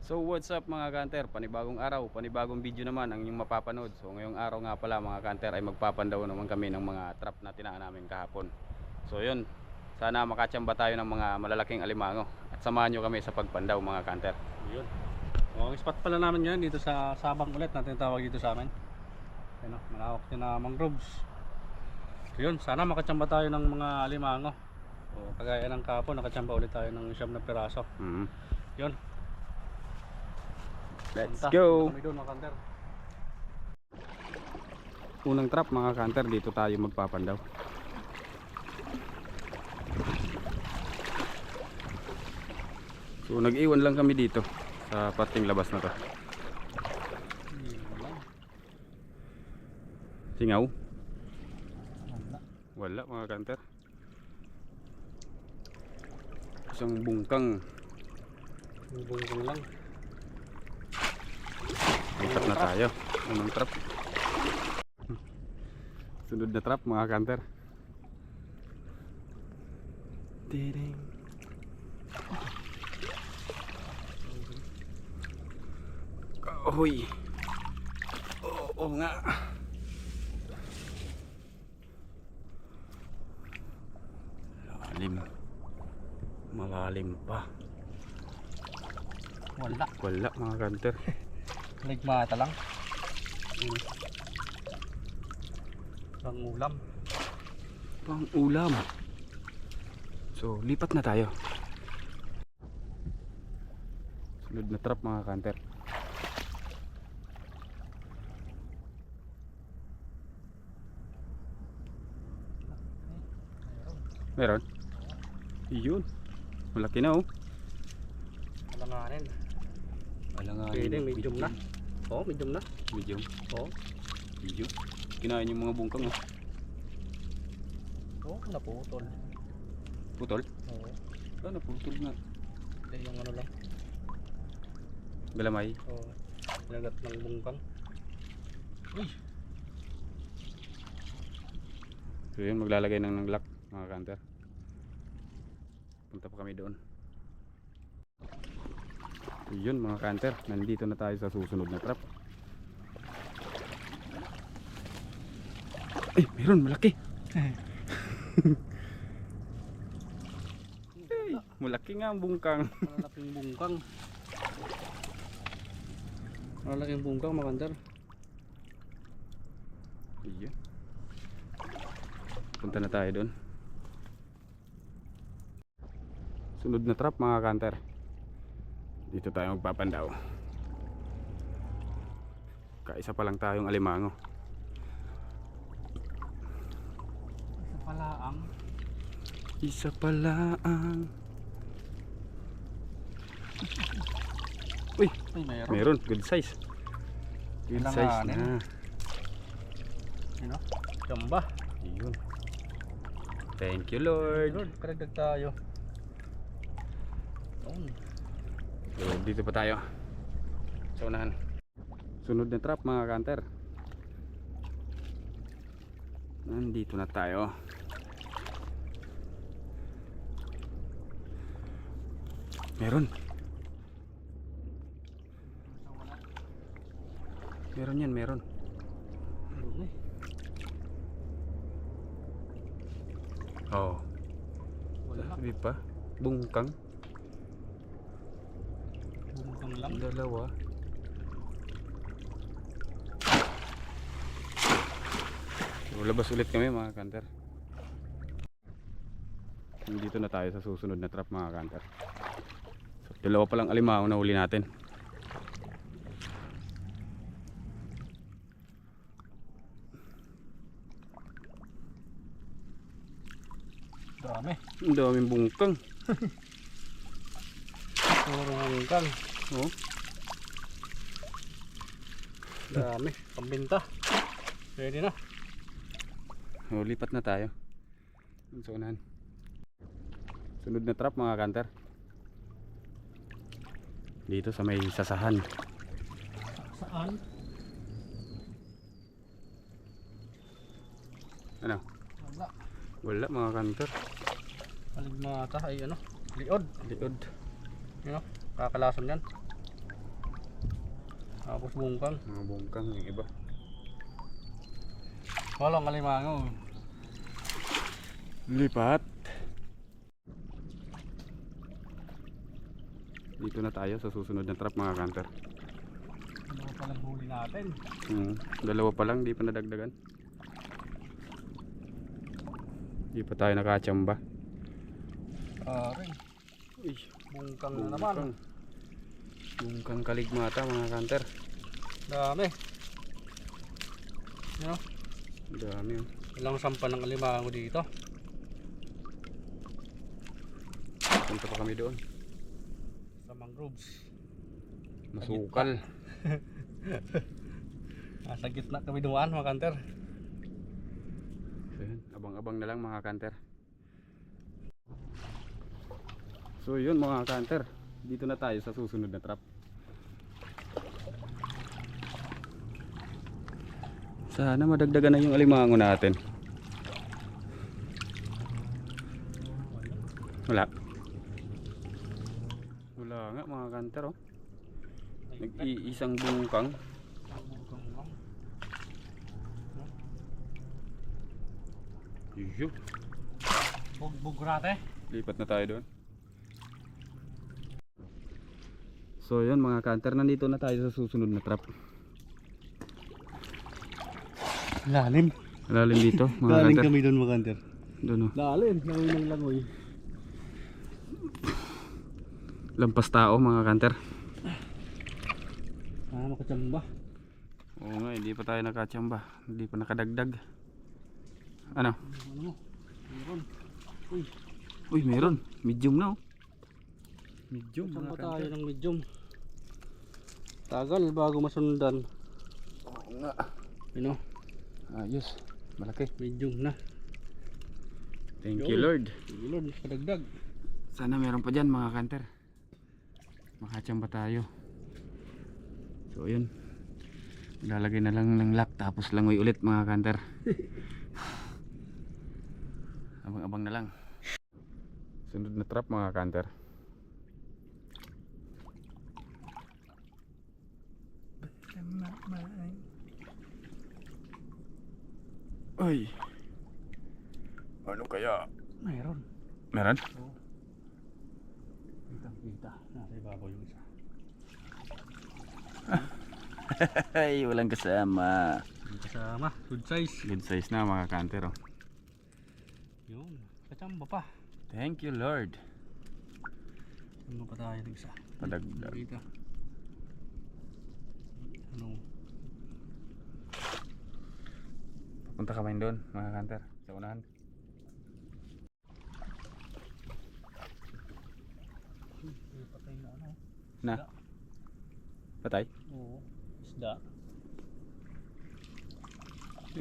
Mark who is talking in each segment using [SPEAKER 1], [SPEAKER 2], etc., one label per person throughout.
[SPEAKER 1] So what's up mga kanter, panibagong araw, panibagong video naman ang inyong mapapanood. So ngayong araw nga pala mga kanter ay magpapandaw naman kami ng mga trap na tinaan namin kahapon. So yun, sana makachamba tayo ng mga malalaking alimango at samahan nyo kami sa pagpandaw mga kanter.
[SPEAKER 2] Yun. Ang spot pala namin ngayon dito sa Sabang ulit natin tawag dito sa amin. Ayun, malawak din na mangroves. So yun, sana makachamba tayo ng mga alimango. O kagaya ng kahapon, nakachamba ulit tayo ng 9 na piraso. Yun.
[SPEAKER 1] Let's
[SPEAKER 2] Punta.
[SPEAKER 1] go!
[SPEAKER 2] Kami doon mga kanter.
[SPEAKER 1] Unang trap mga kanter, dito tayo magpapandaw. So nag-iwan lang kami dito sa pating labas na to. Singaw? Wala mga kanter. Isang bungkang.
[SPEAKER 2] Bungkang lang.
[SPEAKER 1] Lipat na tayo. Unang trap. Sunod na trap mga kanter. Tiding. Ahoy. Oo nga. Lalim. Malalim pa.
[SPEAKER 2] Wala.
[SPEAKER 1] Wala mga kanter.
[SPEAKER 2] Ligmata lang. Pang ulam.
[SPEAKER 1] Pang ulam. So lipat na tayo. Sunod na trap mga kanter. Meron? Iyon. Malaki na oh.
[SPEAKER 2] Alanganin.
[SPEAKER 1] Alanganin.
[SPEAKER 2] Pwede, medium na. Oo, medium na.
[SPEAKER 1] Medium.
[SPEAKER 2] Oo.
[SPEAKER 1] Medium. Kinain yung mga bungkang oh.
[SPEAKER 2] Oo, naputol.
[SPEAKER 1] Putol?
[SPEAKER 2] Oo.
[SPEAKER 1] Ah, naputol nga.
[SPEAKER 2] Hindi yung ano lang.
[SPEAKER 1] Galamay.
[SPEAKER 2] Oo. Nagat ng bungkang. Uy!
[SPEAKER 1] So yun, maglalagay ng lock mga kanter. Punta pa kami doon. So yun mga kanter, nandito na tayo sa susunod na trap. Ay, meron malaki. Ay, malaki nga ang bungkang.
[SPEAKER 2] Malalaking bungkang. Malalaking bungkang mga kanter.
[SPEAKER 1] Iya. Punta na tayo doon. Sunod na trap mga kanter. Dito tayo magpapandaw. Kaisa pa lang tayong alimango.
[SPEAKER 2] Isa pala ang
[SPEAKER 1] Isa pala ang Uy,
[SPEAKER 2] ay mayroon.
[SPEAKER 1] meron, good size. Good size
[SPEAKER 2] Kailanganin.
[SPEAKER 1] na.
[SPEAKER 2] Ano? Jamba.
[SPEAKER 1] Ayun. Thank you Lord.
[SPEAKER 2] Lord, karagdag tayo. Doon.
[SPEAKER 1] So, dito pa tayo sa unahan. Sunod na trap mga kanter. Nandito na tayo. Meron. Meron yan, meron.
[SPEAKER 2] Doon eh.
[SPEAKER 1] Oh.
[SPEAKER 2] Wala.
[SPEAKER 1] Sabi pa, bungkang.
[SPEAKER 2] Bungkang lang.
[SPEAKER 1] Dalawa. So, labas ulit kami mga kanter. Nandito na tayo sa susunod na trap mga kanter. So, dalawa pa lang alimango na huli natin.
[SPEAKER 2] Dami.
[SPEAKER 1] Ang daming bungkang.
[SPEAKER 2] Puro bungkang.
[SPEAKER 1] Oh.
[SPEAKER 2] Dami. Pambinta. Pwede na.
[SPEAKER 1] So, lipat na tayo. Dun sa unahan. Sunod na trap mga kanter. Dito sa may sasahan.
[SPEAKER 2] Saan?
[SPEAKER 1] Ano?
[SPEAKER 2] Wala.
[SPEAKER 1] Wala mga kanter.
[SPEAKER 2] Aligmata ay ano? Liod.
[SPEAKER 1] Liod.
[SPEAKER 2] Kakalason yan. Tapos bungkang.
[SPEAKER 1] Mga bungkang yung iba.
[SPEAKER 2] Walang alimango.
[SPEAKER 1] Lipat. Dito na tayo sa susunod na trap mga kanter.
[SPEAKER 2] Ano pa lang huli natin?
[SPEAKER 1] Dalawa pa lang, di pa nadagdagan. Di pa tayo nakachamba.
[SPEAKER 2] Aray.
[SPEAKER 1] Uy,
[SPEAKER 2] Bungkang na naman.
[SPEAKER 1] Bungkang kaligmata mga kanter.
[SPEAKER 2] Dami. Yan o.
[SPEAKER 1] Dami oh.
[SPEAKER 2] Ilang sampa ng alimango dito.
[SPEAKER 1] Punta pa kami doon.
[SPEAKER 2] Sa mangroves.
[SPEAKER 1] Masukal.
[SPEAKER 2] Nasa gitna kami dumaan mga kanter.
[SPEAKER 1] So, yun, abang-abang na lang mga kanter. So yun mga kanter, dito na tayo sa susunod na trap. Sana madagdagan na yung alimango natin. Wala. Wala nga mga kanter oh. Nag-iisang bungkang.
[SPEAKER 2] Bungkang lang.
[SPEAKER 1] Yuh.
[SPEAKER 2] Bugrate.
[SPEAKER 1] Lipat na tayo doon. So yun mga kanter, nandito na tayo sa susunod na trap.
[SPEAKER 2] Lalim.
[SPEAKER 1] Lalim dito mga
[SPEAKER 2] Galing
[SPEAKER 1] kanter.
[SPEAKER 2] kami doon mga kanter.
[SPEAKER 1] Doon oh.
[SPEAKER 2] Lalim. Langoy ng langoy.
[SPEAKER 1] Lampas tao mga kanter.
[SPEAKER 2] Makachamba.
[SPEAKER 1] Oo nga, hindi pa tayo nakachamba. Hindi pa nakadagdag. Ano?
[SPEAKER 2] Ano mo? Meron. Uy.
[SPEAKER 1] Uy, meron. Medium na oh. Medium
[SPEAKER 2] Samba
[SPEAKER 1] mga
[SPEAKER 2] tayo
[SPEAKER 1] kanter.
[SPEAKER 2] ng medium. Tagal bago masundan.
[SPEAKER 1] Oo nga.
[SPEAKER 2] Yun o.
[SPEAKER 1] Ayos. Malaki.
[SPEAKER 2] Medium na.
[SPEAKER 1] Thank you Lord.
[SPEAKER 2] Lord, kadagdag.
[SPEAKER 1] Sana meron pa dyan mga kanter. Makachamba tayo. So yun. Lalagay na lang ng lock tapos langoy ulit mga kanter. Abang-abang na lang. Sunod na trap mga kanter. Ay. Ano kaya?
[SPEAKER 2] Meron.
[SPEAKER 1] Meron?
[SPEAKER 2] Oo. Kita. Nasa ibabaw yung isa.
[SPEAKER 1] Ay, walang kasama.
[SPEAKER 2] Kasama. Good size.
[SPEAKER 1] Good size na mga kanter oh.
[SPEAKER 2] Yun. Kachamba pa.
[SPEAKER 1] Thank you Lord.
[SPEAKER 2] Ano pa tayo ng isa?
[SPEAKER 1] Padagdag.
[SPEAKER 2] Kita. Ano?
[SPEAKER 1] Punta kami doon mga kanter sa unahan.
[SPEAKER 2] May patay na ano?
[SPEAKER 1] Na?
[SPEAKER 2] Isda.
[SPEAKER 1] Patay?
[SPEAKER 2] Oo. Isda.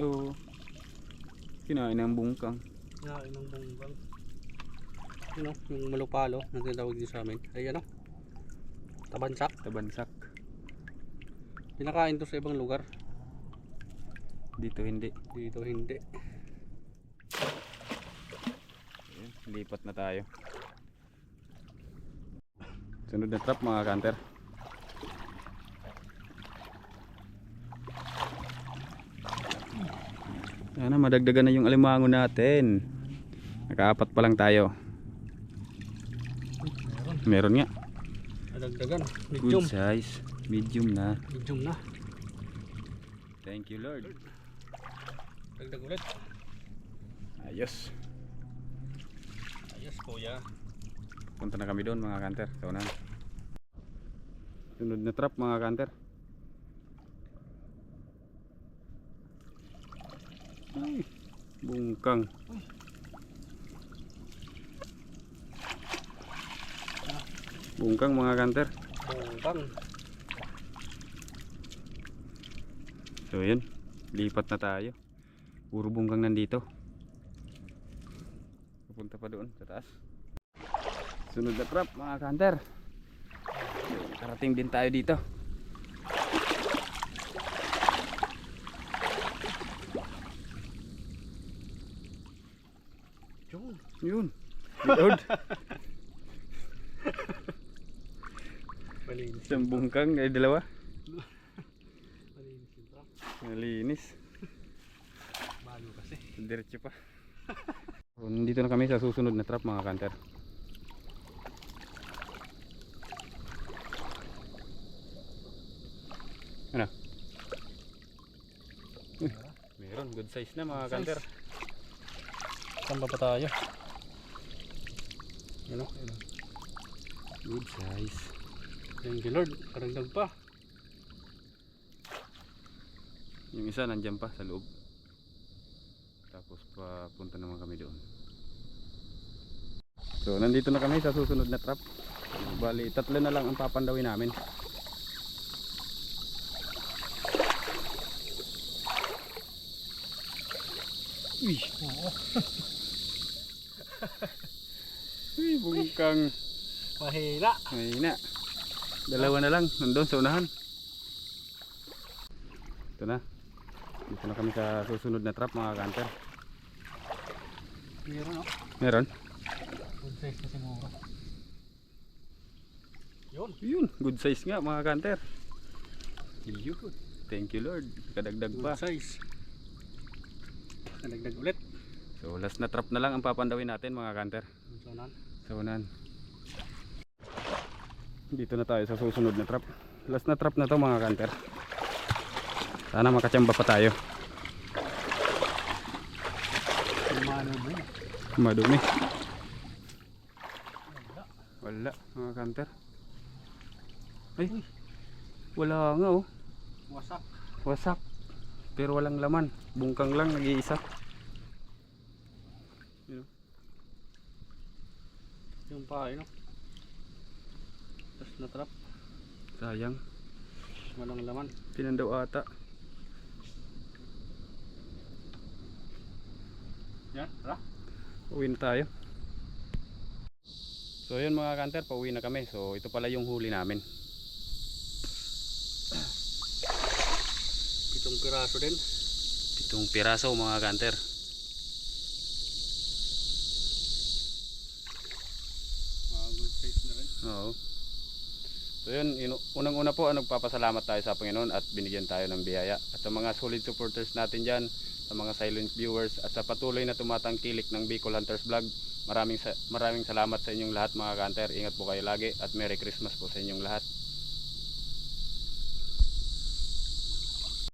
[SPEAKER 1] Oo. Kinain ng bungkang.
[SPEAKER 2] Kinain ng bungkang. Yun o, yung malupalo na tinatawag din sa amin. Ay ano? Tabansak.
[SPEAKER 1] Tabansak.
[SPEAKER 2] Pinakain to sa ibang lugar.
[SPEAKER 1] Dito hindi.
[SPEAKER 2] Dito hindi.
[SPEAKER 1] Ayan, lipat na tayo. Sunod na trap mga kanter. Sana madagdagan na yung alimango natin. Nakaapat pa lang tayo.
[SPEAKER 2] Meron.
[SPEAKER 1] Meron nga.
[SPEAKER 2] Nadagdagan. Medium.
[SPEAKER 1] Good size. Medium na.
[SPEAKER 2] Medium na.
[SPEAKER 1] Thank you Lord.
[SPEAKER 2] Dagdag ulit.
[SPEAKER 1] Ayos.
[SPEAKER 2] Ayos kuya.
[SPEAKER 1] Punta na kami doon mga kanter sa unahan. Sunod na trap mga kanter. Ay, bungkang. Bungkang mga kanter.
[SPEAKER 2] Bungkang.
[SPEAKER 1] So yun, lipat na tayo. Puro bungkang nandito. Pupunta pa doon sa taas. Sunod na trap mga kanter. Karating din tayo dito. Yun. Lord.
[SPEAKER 2] Malinis.
[SPEAKER 1] Isang bungkang ay dalawa. Malinis.
[SPEAKER 2] Bago kasi.
[SPEAKER 1] Diretso pa. So, nandito na kami sa susunod na trap mga kanter. Ano? Meron, good size na mga
[SPEAKER 2] Good
[SPEAKER 1] kanter.
[SPEAKER 2] size. Saan ba pa tayo? Ano?
[SPEAKER 1] Good size.
[SPEAKER 2] Thank you Lord, karagdag pa.
[SPEAKER 1] Yung isa nandyan pa sa loob. Tapos papunta naman kami doon. So nandito na kami sa susunod na trap. Bali tatlo na lang ang papandawin namin. Uy,
[SPEAKER 2] Oo.
[SPEAKER 1] uy, bungkang.
[SPEAKER 2] Mahina.
[SPEAKER 1] Mahina. Dalawa na lang nandun sa unahan. Ito na. Dito na kami sa susunod na trap mga kanter.
[SPEAKER 2] Meron no?
[SPEAKER 1] Meron?
[SPEAKER 2] Good size na siguro. Yun.
[SPEAKER 1] Yun, good size nga mga kanter. Yun. Thank you Lord. Kadagdag pa.
[SPEAKER 2] Good size. Karagdag ulit.
[SPEAKER 1] So last na trap na lang ang papandawin natin mga kanter.
[SPEAKER 2] So nan.
[SPEAKER 1] Sa unahan. Dito na tayo sa susunod na trap. Last na trap na to mga kanter. Sana makachamba pa tayo.
[SPEAKER 2] Mano mo.
[SPEAKER 1] Madumi. Wala mga kanter. Ay, wala nga oh.
[SPEAKER 2] Wasak.
[SPEAKER 1] Wasak. Pero walang laman. Bungkang lang nag-iisa. Yun.
[SPEAKER 2] Yung pa no. Tapos na trap.
[SPEAKER 1] Sayang.
[SPEAKER 2] Walang laman.
[SPEAKER 1] Pinandaw ata.
[SPEAKER 2] Yan, tara.
[SPEAKER 1] Uwi na tayo. So yun mga kanter, pauwi na kami. So ito pala yung huli namin.
[SPEAKER 2] 7 piraso din.
[SPEAKER 1] 7 piraso mga kanter.
[SPEAKER 2] Good size na rin.
[SPEAKER 1] Oo. So yun, unang-una po nagpapasalamat tayo sa Panginoon at binigyan tayo ng biyaya. At sa mga solid supporters natin dyan, sa mga silent viewers at sa patuloy na tumatangkilik ng Bicol Hunters Vlog, maraming salamat sa inyong lahat mga kanter. Ingat po kayo lagi at Merry Christmas po sa inyong lahat.